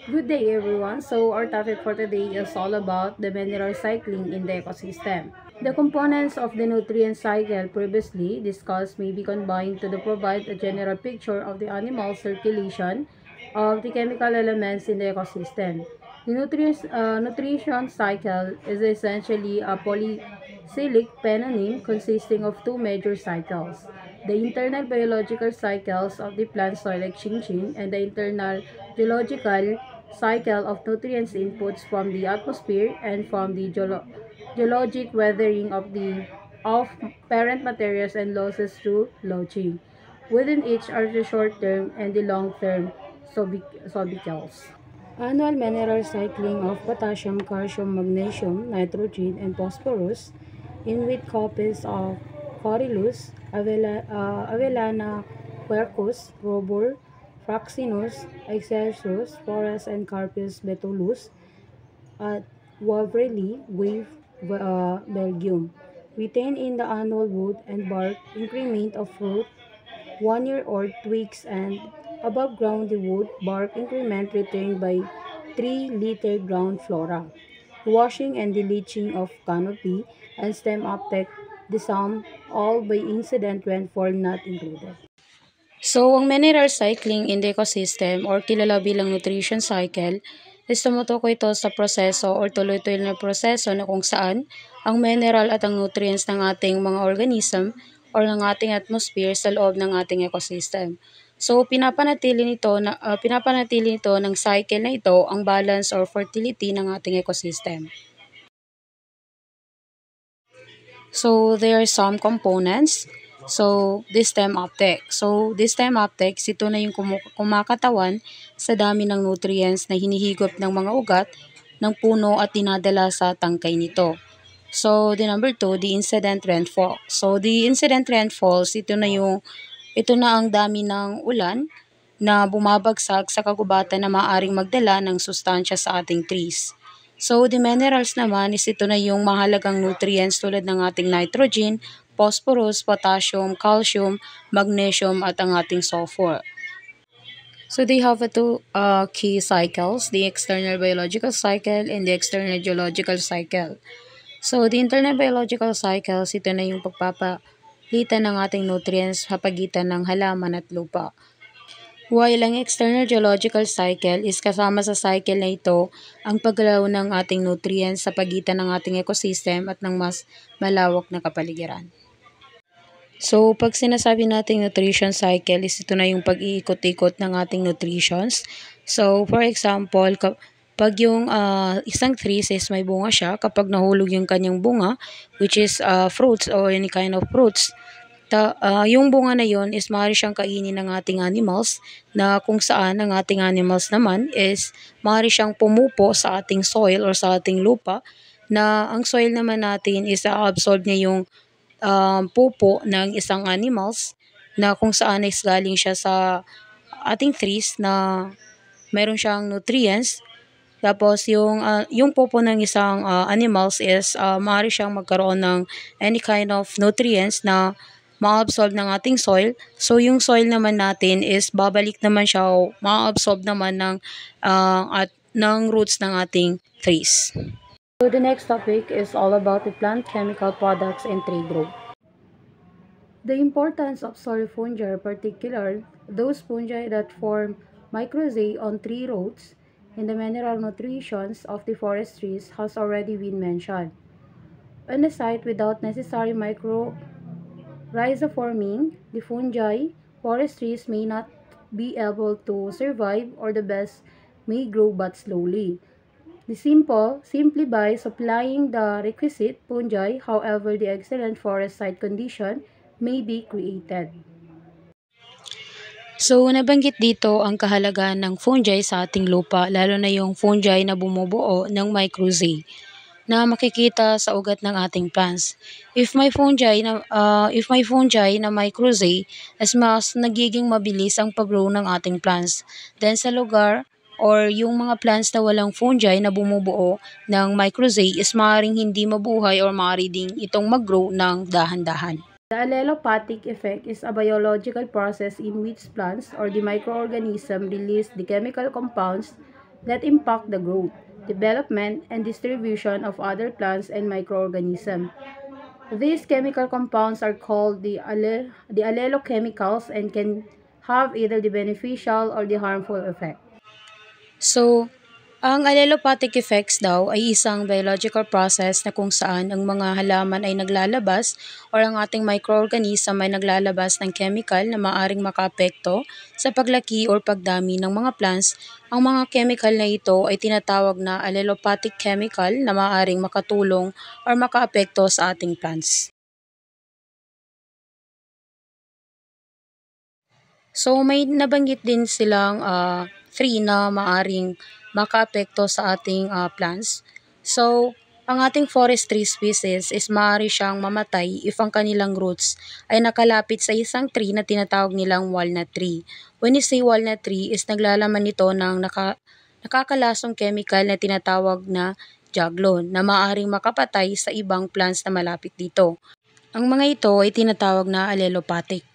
Good day everyone. So our topic for today is all about the mineral cycling in the ecosystem. The components of the nutrient cycle previously discussed may be combined to provide a general picture of the animal circulation of the chemical elements in the ecosystem. The nutrition cycle is essentially a polycyclic phenomenon consisting of two major cycles: the internal biological cycles of the plant soil exchanging and the internal geological cycle of nutrients inputs from the atmosphere and from the geologic weathering of parent materials and losses through leaching. Within each are the short-term and the long-term subcycles. Annual mineral cycling of potassium, calcium, magnesium, nitrogen, and phosphorus in with copies of Corylus, Avellana, Quercus, Robur, Fraxinus, Excelsus, Forest, and Carpus betulus at Waverly, Belgium. Retained in the annual wood and bark increment of fruit, 1 year old twigs, and above ground the wood bark increment retained by 3 liter ground flora. Washing and the leaching of canopy and stem uptake, the sum, all by incident rainfall not included. So, ang mineral cycling in the ecosystem or kilala bilang nutrition cycle is tumutukoy ito sa proseso or tuloy-tuloy na proseso na kung saan ang mineral at ang nutrients ng ating mga organism or ng ating atmosphere sa loob ng ating ecosystem. So, pinapanatili nito ng cycle na ito ang balance or fertility ng ating ecosystem. So, there are some components. So, this stem uptake. So, this stem uptake, ito na yung kumakatawan sa dami ng nutrients na hinihigop ng mga ugat ng puno at dinadala sa tangkay nito. So, the number two, the incident rainfall. So, the incident rainfalls, ito na ang dami ng ulan na bumabagsak sa kagubatan na maaaring magdala ng sustansya sa ating trees. So, the minerals naman is ito na yung mahalagang nutrients tulad ng ating nitrogen, phosphorus, potassium, calcium, magnesium, at ang ating sulfur. So, they have two key cycles, the external biological cycle and the external geological cycle. So, the internal biological cycles, ito na yung pagpapalitan ng ating nutrients sa pagitan ng halaman at lupa. While ang external geological cycle is kasama sa cycle na ito ang paggalaw ng ating nutrients sa pagitan ng ating ecosystem at ng mas malawak na kapaligiran. So, pag sinasabi nating nutrition cycle is ito na yung pag-iikot-ikot ng ating nutritions. So, for example, pag yung isang trees is may bunga siya, kapag nahulog yung kanyang bunga, which is fruits or any kind of fruits, yung bunga na yon is maaari siyang kainin ng ating animals na kung saan ang ating animals naman is maaari siyang pumupo sa ating soil or sa ating lupa na ang soil naman natin is absorb niya yung pupo ng isang animals na kung saan is galing siya sa ating trees na meron siyang nutrients. Tapos yung pupo ng isang animals is maaari siyang magkaroon ng any kind of nutrients na ma-absorb ng ating soil. So yung soil naman natin is babalik naman siya o ma-absorb naman ng roots ng ating trees. So the next topic is all about the plant chemical products and tree growth. The importance of soil fungi, particularly those fungi that form mycorrhizae on tree roots in the mineral nutrition of the forest trees, has already been mentioned. On a site without necessary rhizoforming, the fungi, forest trees may not be able to survive, or the best may grow but slowly. Simply by supplying the requisite fungi, however, the excellent forest site condition may be created. So, nabanggit dito ang kahalagahan ng fungi sa ating lupa, lalo na yung fungi na bumubuo ng mycorrhizae na makikita sa ugat ng ating plants. If may fungi na mycorrhizae, mas nagiging mabilis ang pag-grow ng ating plants. Then sa lugar or yung mga plants na walang fungi na bumubuo ng mycorrhizae is maaaring hindi mabuhay or maaari ding itong mag-grow ng dahan-dahan. The allelopathic effect is a biological process in which plants or the microorganism release the chemical compounds that impact the growth, development, and distribution of other plants and microorganisms. These chemical compounds are called the allelochemicals and can have either the beneficial or the harmful effect. So, ang allelopathic effects daw ay isang biological process na kung saan ang mga halaman ay naglalabas or ang ating microorganism ay naglalabas ng chemical na maaring makaapekto sa paglaki or pagdami ng mga plants. Ang mga chemical na ito ay tinatawag na allelopathic chemical na maaring makatulong or makaapekto sa ating plants. So may nabanggit din silang three na maaring makaapekto sa ating plants. So ang ating forest tree species is maaari siyang mamatay if ang kanilang roots ay nakalapit sa isang tree na tinatawag nilang walnut tree. When you say walnut tree is naglalaman nito ng nakakalasong chemical na tinatawag na jaglon na maaaring makapatay sa ibang plants na malapit dito. Ang mga ito ay tinatawag na allelopathic.